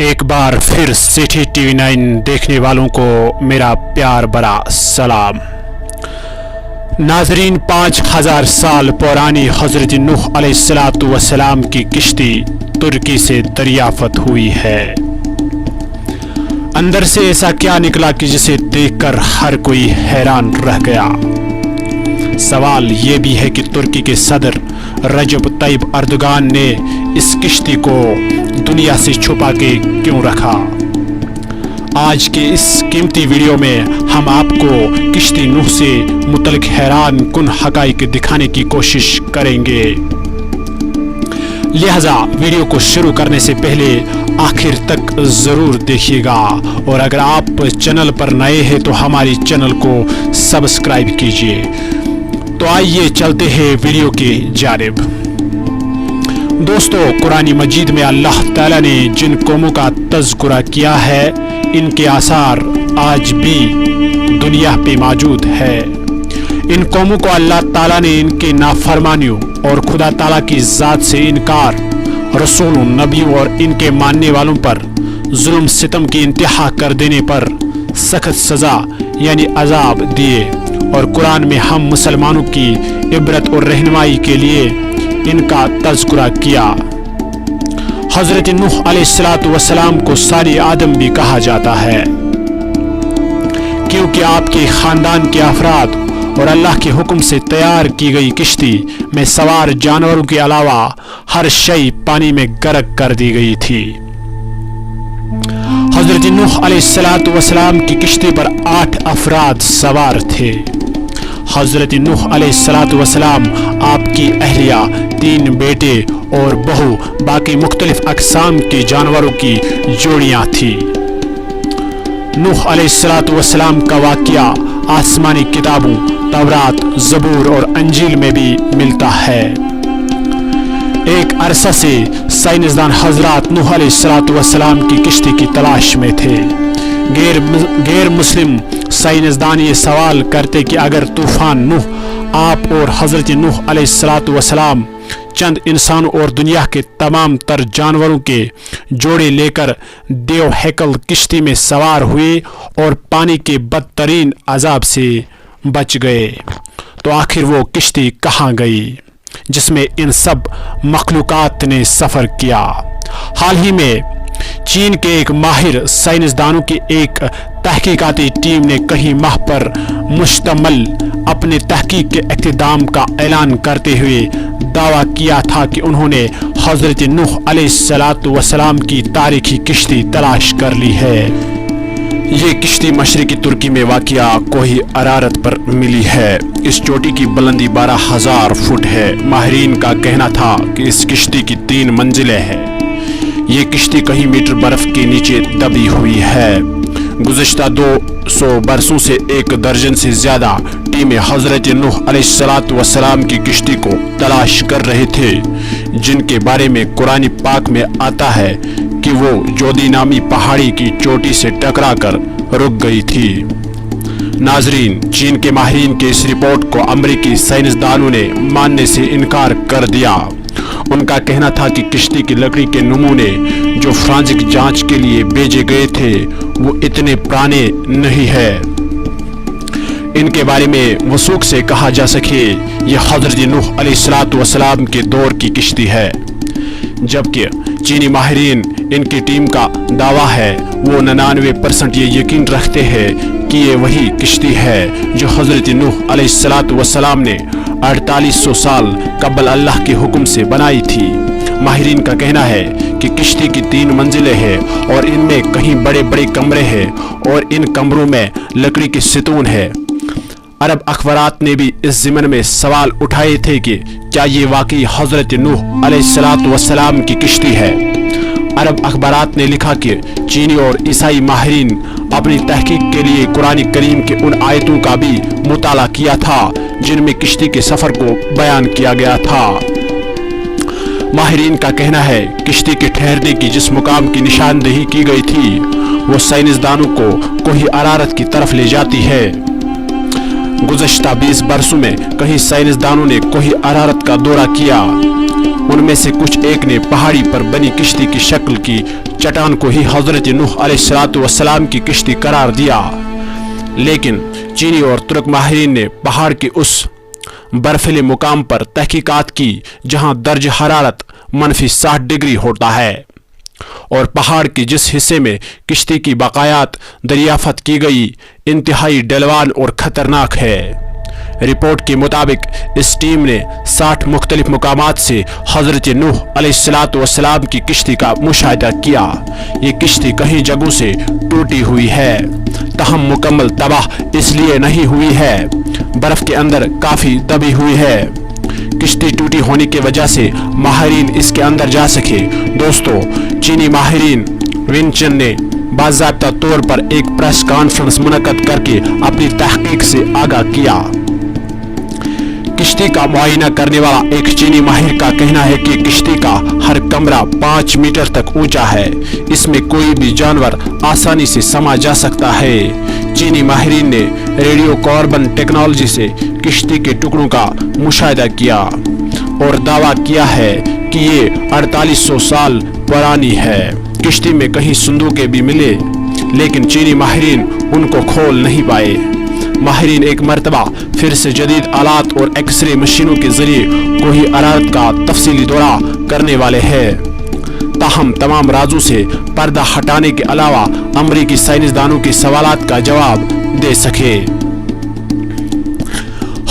एक बार फिर city TV 9 देखने वालों को मेरा प्यार भरा सलाम। नाजरीन, 5000 साल पुरानी हजरत नूह अलैहिस्सलातु वस्सलाम की किश्ती तुर्की से दरियाफ्त हुई है। अंदर से ऐसा क्या निकला कि जिसे देखकर हर कोई हैरान रह गया। सवाल ये भी है कि तुर्की के सदर रजब तैयब अर्दोगान ने इस किश्ती को दुनिया से छुपा के क्यों रखा। आज के इस कीमती वीडियो में हम आपको किश्ती नूह से मुतल्लिक हैरान कुन हकाइक दिखाने की कोशिश करेंगे। लिहाजा वीडियो को शुरू करने से पहले आखिर तक जरूर देखिएगा, और अगर आप चैनल पर नए हैं तो हमारी चैनल को सब्सक्राइब कीजिए। तो आइए चलते हैं वीडियो की जानिब। दोस्तों, कुरान मजीद में अल्लाह ताला ने जिन कौमों का तज़किरा किया है, इनके आसार आज भी दुनिया पे मौजूद है। इन कौमों को अल्लाह ताला ने इनके नाफरमानियों और खुदा ताला की ज़ात से इनकार, रसूलों, नबियों और इनके मानने वालों पर जुल्म सितम की इंतहा कर देने पर सख्त सज़ा यानी अजाब दिए, और कुरान में हम मुसलमानों की इबरत और रहनुमाई के लिए इनका तज़किरा किया। हजरत नूह अलैहिस्सलातु वस्सलाम को सानी आदम भी कहा जाता है, क्योंकि आपके खानदान के अफराद और अल्लाह के हुक्म से तैयार की गई किश्ती में सवार जानवरों के अलावा हर शय पानी में गर्क कर दी गई थी। हजरत नूह अलैहिस्सलातु वस्सलाम की किश्ती पर 8 अफराद सवार थे। हजरत नूह अलैहिस्सलातु वस्सलाम, आपकी अहलिया, 3 बेटे और बहू, बाकी मुख्तलिफ अक़साम के जानवरों की जोड़ियां थी। नूह अलैहिस्सलातु वस्सलाम का वाक़या आसमानी किताबों तौरात, ज़बूर और अंजील में भी मिलता है। एक अरसा से साइंसदान हजरात नूह अलैहिस्सलातु वस्सलाम की किश्ती की तलाश में थे। गैर मुस्लिम साइंसदान ये सवाल करते कि अगर तूफान नूह, आप और हजरत नूह अलैहिस्सलातु वस्सलाम चंद इंसानों और दुनिया के तमाम तर जानवरों के जोड़े लेकर देव हैकल किश्ती में सवार हुए और पानी के बदतरीन अजाब से बच गए, तो आखिर वो किश्ती कहाँ गई जिसमें इन सब मखलूकात ने सफ़र किया। हाल ही में चीन के एक माहिर साइंसदानों की एक तहकीकाती टीम ने कई माह पर मुश्तमल अपने तहकीक के इक़्तिदाम का ऐलान करते हुए दावा किया था कि उन्होंने हजरत नूह अलैहिस्सलातु वस्सलाम की तारीखी किश्ती तलाश कर ली है। ये किश्ती मशरिकी तुर्की में वाक़िया कोही अरारत पर मिली है। इस चोटी की बुलंदी 12,000 फुट है। माहिरीन का कहना था कि इस किश्ती की 3 मंजिलें हैं। ये किश्ती कई मीटर बर्फ के नीचे दबी हुई है। गुज़िश्ता 200 बरसों से 1 दर्जन से ज्यादा टीमें हजरत नूह अलैहिस्सलातु वस्सलाम की किश्ती को तलाश कर रहे थे, जिनके बारे में कुरान पाक में आता है कि वो जोदी नामी पहाड़ी की चोटी से टकराकर रुक गई थी। नाजरीन, चीन के माहिरीन के इस रिपोर्ट को अमेरिकी साइंसदानों ने मानने से इनकार कर दिया। उनका कहना था कि किश्ती की लकड़ी के नमूने जो फ्रांसिक जांच के लिए भेजे गए थे वो इतने पुराने नहीं है इनके बारे में वसूख से कहा जा सके यह हजरत नूह अलैहिस्सलातु वस्सलाम के दौर की किश्ती है। जबकि चीनी माहिरीन, इनकी टीम का दावा है, वो 99% ये यकीन रखते हैं कि ये वही किश्ती है जो हजरत नूह अलैहिस्सलातु वस्सलाम ने 4800 साल कबल अल्लाह के हुक्म से बनाई थी। माहिरीन का कहना है कि किश्ती की 3 मंजिलें हैं और इनमें कहीं बड़े बड़े कमरे हैं और इन कमरों में लकड़ी के सितून है। अरब अखबारात ने भी इस ज़िमन में सवाल उठाए थे कि क्या ये वाकई हजरत नूह अलैहिस्सलातु वस्सलाम की किश्ती है। अरब अखबारात ने लिखा कि चीनी और ईसाई माहिरीन अपनी तहकीक के लिए कुरान करीम के उन आयतों का भी मुताला किया था जिनमें किश्ती के सफर को बयान किया गया था। माहिरीन का कहना है किश्ती के ठहरने की जिस मुकाम की निशानदेही की गई थी वो साइंसदानों को कोही अरारत की तरफ ले जाती है। गुज़श्ता 20 बरसों में कई साइंसदानों ने कोही अरारत का दौरा किया ان میں سے کچھ ایک نے پہاڑی پر بنی کشتی کی شکل کی چٹان کو ہی حضرت نوح علیہ السلام کی کشتی قرار دیا، لیکن چینی اور ترک ماہرین نے پہاڑ کے اس برفیلے مقام پر تحقیقات کی جہاں درجہ حرارت -60 ڈگری ہوتا ہے، اور پہاڑ کے جس حصے میں کشتی کی بقایات دریافت کی گئی انتہائی ڈھلوان اور خطرناک ہے۔ رپورٹ کے مطابق اس ٹیم نے 60 مختلف مقامات سے حضرت نوح علیہ السلام کی کشتی کا مشاہدہ کیا۔ یہ کشتی کئی جگہوں سے ٹوٹی ہوئی ہے، تاہم مکمل تباہ اس لیے نہیں ہوئی ہے، برف کے اندر کافی دبی ہوئی ہے۔ کشتی ٹوٹی ہونے کی وجہ سے ماہرین اس کے اندر جا سکے۔ دوستو، چینی ماہرین وین چن نے باضابطہ طور پر ایک پریس کانفرنس منعقد کر کے اپنی تحقیق سے آگاہ کیا۔ کشتی کا معائنہ کرنے والا ایک چینی ماہر کا کہنا ہے کہ کشتی کا ہر کمرہ 5 میٹر تک اونچا ہے، اس میں کوئی بھی جانور آسانی سے سما جا سکتا ہے۔ چینی ماہرین نے ریڈیو کاربن ٹیکنالوجی سے کشتی کے ٹکڑوں کا مشاہدہ کیا اور دعویٰ کیا ہے کہ یہ 4800 سال پرانی ہے۔ کشتی میں کہیں صندوقیں بھی ملے، لیکن چینی ماہرین ان کو کھول نہیں پائے۔ ماہرین ایک مرتبہ پھر سے جدید آلات اور ایکس رے مشینوں کے ذریعے کوہ ارارات کا تفصیلی دورہ کرنے والے ہیں، تاہم تمام رازوں سے پردہ ہٹانے کے علاوہ امریکی سائنسدانوں کے سوالات کا جواب دے سکے۔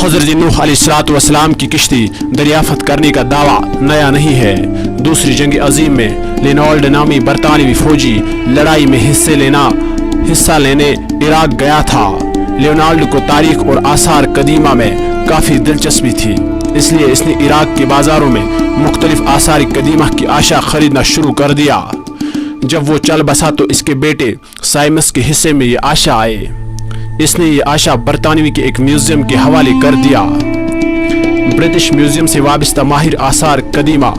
حضرت نوح علیہ السلام کی کشتی دریافت کرنے کا دعویٰ نیا نہیں ہے۔ دوسری جنگ عظیم میں لینولڈ نامی برطانوی فوجی لڑائی میں حصہ لینے عراق گیا تھا۔ لیونالڈ کو تاریخ اور آثار قدیمہ میں کافی دلچسپی تھی، اس لیے اس نے عراق کے بازاروں میں مختلف آثار قدیمہ کی اشیاء خریدنا شروع کر دیا۔ جب وہ چل بسا تو اس کے بیٹے سائمس کے حصے میں یہ اشیاء آئے۔ اس نے یہ اشیاء برطانوی کے ایک میوزیم کے حوالے کر دیا۔ برٹش میوزیم سے وابستہ ماہر آثار قدیمہ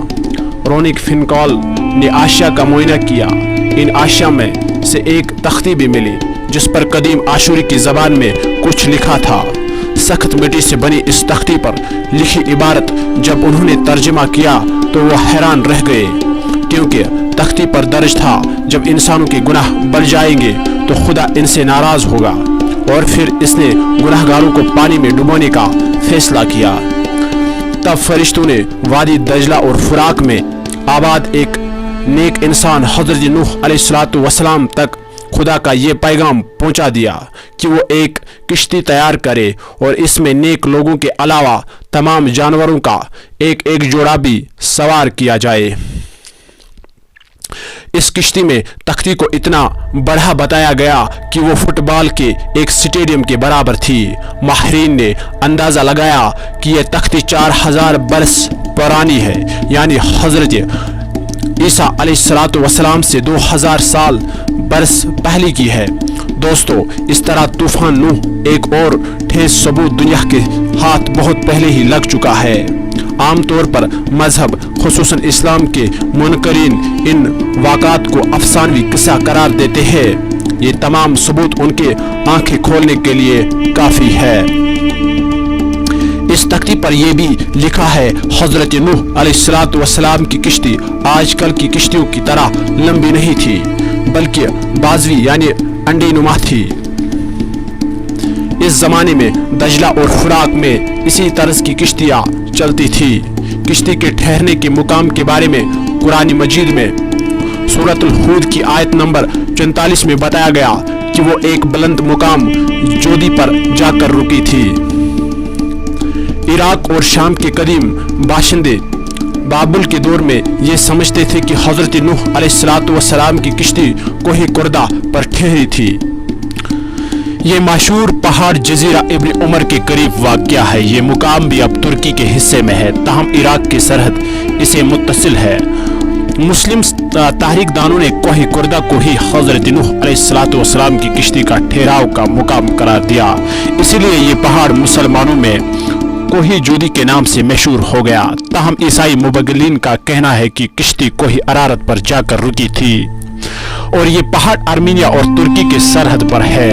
رونک فنکال نے اشیاء کا معائنہ کیا۔ ان اشیاء میں سے ایک تختی بھی ملی جس پر قدیم آشوری کی زبان میں کچھ لکھا تھا۔ سخت مٹی سے بنی اس تختی پر لکھی عبارت جب انہوں نے ترجمہ کیا تو وہ حیران رہ گئے، کیونکہ تختی پر درج تھا جب انسانوں کے گناہ بڑھ جائیں گے تو خدا ان سے ناراض ہوگا، اور پھر اس نے گناہ گاروں کو پانی میں ڈبونے کا فیصلہ کیا۔ تب فرشتوں نے وادی دجلہ اور فراق میں آباد ایک نیک انسان حضرت نوح علیہ السلام تک خدا کا یہ پیغام پہنچا دیا کہ وہ ایک کشتی تیار کرے اور اس میں نیک لوگوں کے علاوہ تمام جانوروں کا ایک جوڑا بھی سوار کیا جائے۔ اس کشتی میں تختی کو اتنا بڑا بتایا گیا کہ وہ فٹ بال کے ایک اسٹیڈیم کے برابر تھی۔ ماہرین نے اندازہ لگایا کہ یہ تختی 4000 برس پرانی ہے، یعنی حضرت عیسیٰ علیہ السلام سے 2000 سال برس پہلے کی ہے۔ دوستو، اس طرح طوفان نوح ایک اور ٹھیس ثبوت دنیا کے ہاتھ بہت پہلے ہی لگ چکا ہے۔ عام طور پر مذہب خصوصاً اسلام کے منکرین ان واقعات کو افسانوی قصہ قرار دیتے ہیں۔ یہ تمام ثبوت ان کے آنکھیں کھولنے کے لیے کافی ہے۔ اس تختی پر یہ بھی لکھا ہے حضرت نوح علیہ السلام کی کشتی آج کل کی کشتیوں کی طرح لمبی نہیں تھی، بلکہ بازوی یعنی انڈی نما تھی۔ اس زمانے میں دجلہ اور فراق میں اسی طرز کی کشتیاں چلتی تھی۔ کشتی کے ٹھہرنے کے مقام کے بارے میں قرآن مجید میں سورۃ الہود کی آیت نمبر 44 میں بتایا گیا کہ وہ ایک بلند مقام جودی پر جا کر رکی تھی۔ عراق اور شام کے قدیم باشندے بابل کے دور میں یہ سمجھتے تھے کہ حضرت نوح علیہ السلام کی کشتی کوہ کردہ پر ٹھہری تھی۔ یہ مشہور پہاڑ جزیرہ ابن عمر کے قریب واقع ہے۔ یہ مقام بھی اب ترکی کے حصے میں ہے، تاہم عراق کی سرحد اسے متصل ہے۔ مسلم تاریخ دانوں نے کوہ کردہ کو ہی حضرت نوح علیہ السلام کی کشتی کا ٹھہراؤ کا مقام قرار دیا، اسی لیے یہ پہاڑ مسلمانوں میں کوہ جودی کے نام سے مشہور ہو گیا۔ تاہم عیسائی مبلغین کا کہنا ہے کہ کشتی کوہ ارارات پر جا کر رکی تھی، اور یہ پہاڑ آرمینیا اور ترکی کے سرحد پر ہے۔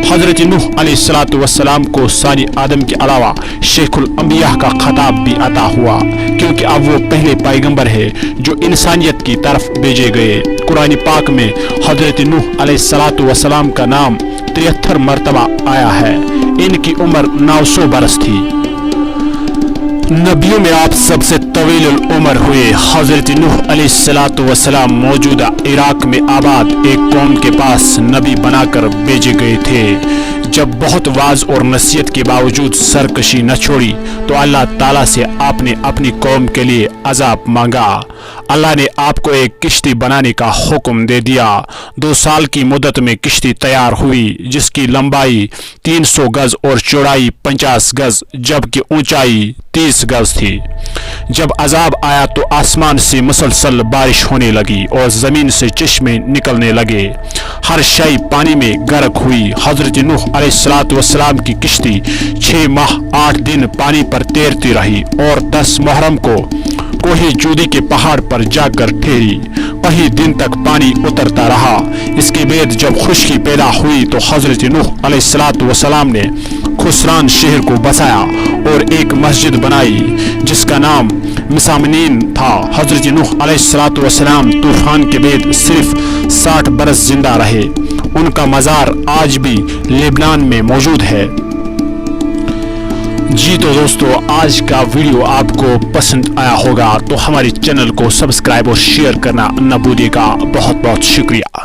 हजरत नूह अलैहिस्सलाम को सानी आदम के अलावा शेखुल अंबिया का खिताब भी अता हुआ, क्योंकि अब वो पहले पैगंबर है जो इंसानियत की तरफ भेजे गए। कुरान पाक में हजरत नूह अलैहिस्सलाम का नाम 73 मरतबा आया है। इनकी उम्र 900 बरस थी। नबियों में आप सबसे तवील उम्र हुए हजरत नूह अलैहिस्सलाम मौजूदा इराक में आबाद एक कौम के पास नबी बनाकर भेजे गए थे। जब बहुत वाज और नसीहत के बावजूद सरकशी न छोड़ी तो अल्लाह ताला से आपने अपनी कौम के लिए अजाब मांगा। अल्लाह ने आपको एक किश्ती बनाने का हुक्म दे दिया। 2 साल की मुद्दत में किश्ती तैयार हुई, जिसकी लंबाई 300 गज और चौड़ाई 50 गज जबकि ऊंचाई 30 गज थी। जब अजाब आया तो आसमान से मुसलसल बारिश होने लगी और जमीन से चश्मे निकलने लगे। हर शय पानी में गर्क हुई। हजरत नूह अलैहिस्सलाम की किश्ती 6 माह 8 दिन पानी पर तैरती रही और 10 मुहर्रम को कोहे जूदी के पहाड़ पर जाकर ठहरी। कई दिन तक पानी उतरता रहा। इसके बाद जब खुश्की पैदा हुई तो हजरत नूह अलैहिस्सलाम ने खुसरान शहर को बसाया और एक मस्जिद बनाई जिसका नाम मिसामनीन था। हजरत नूह अलैहिस्सलाम तूफान के बाद सिर्फ 60 बरस जिंदा रहे। उनका मज़ार आज भी लेबनान में मौजूद है। जी तो दोस्तों, आज का वीडियो आपको पसंद आया होगा तो हमारे चैनल को सब्सक्राइब और शेयर करना न भूलिएगा। बहुत बहुत शुक्रिया।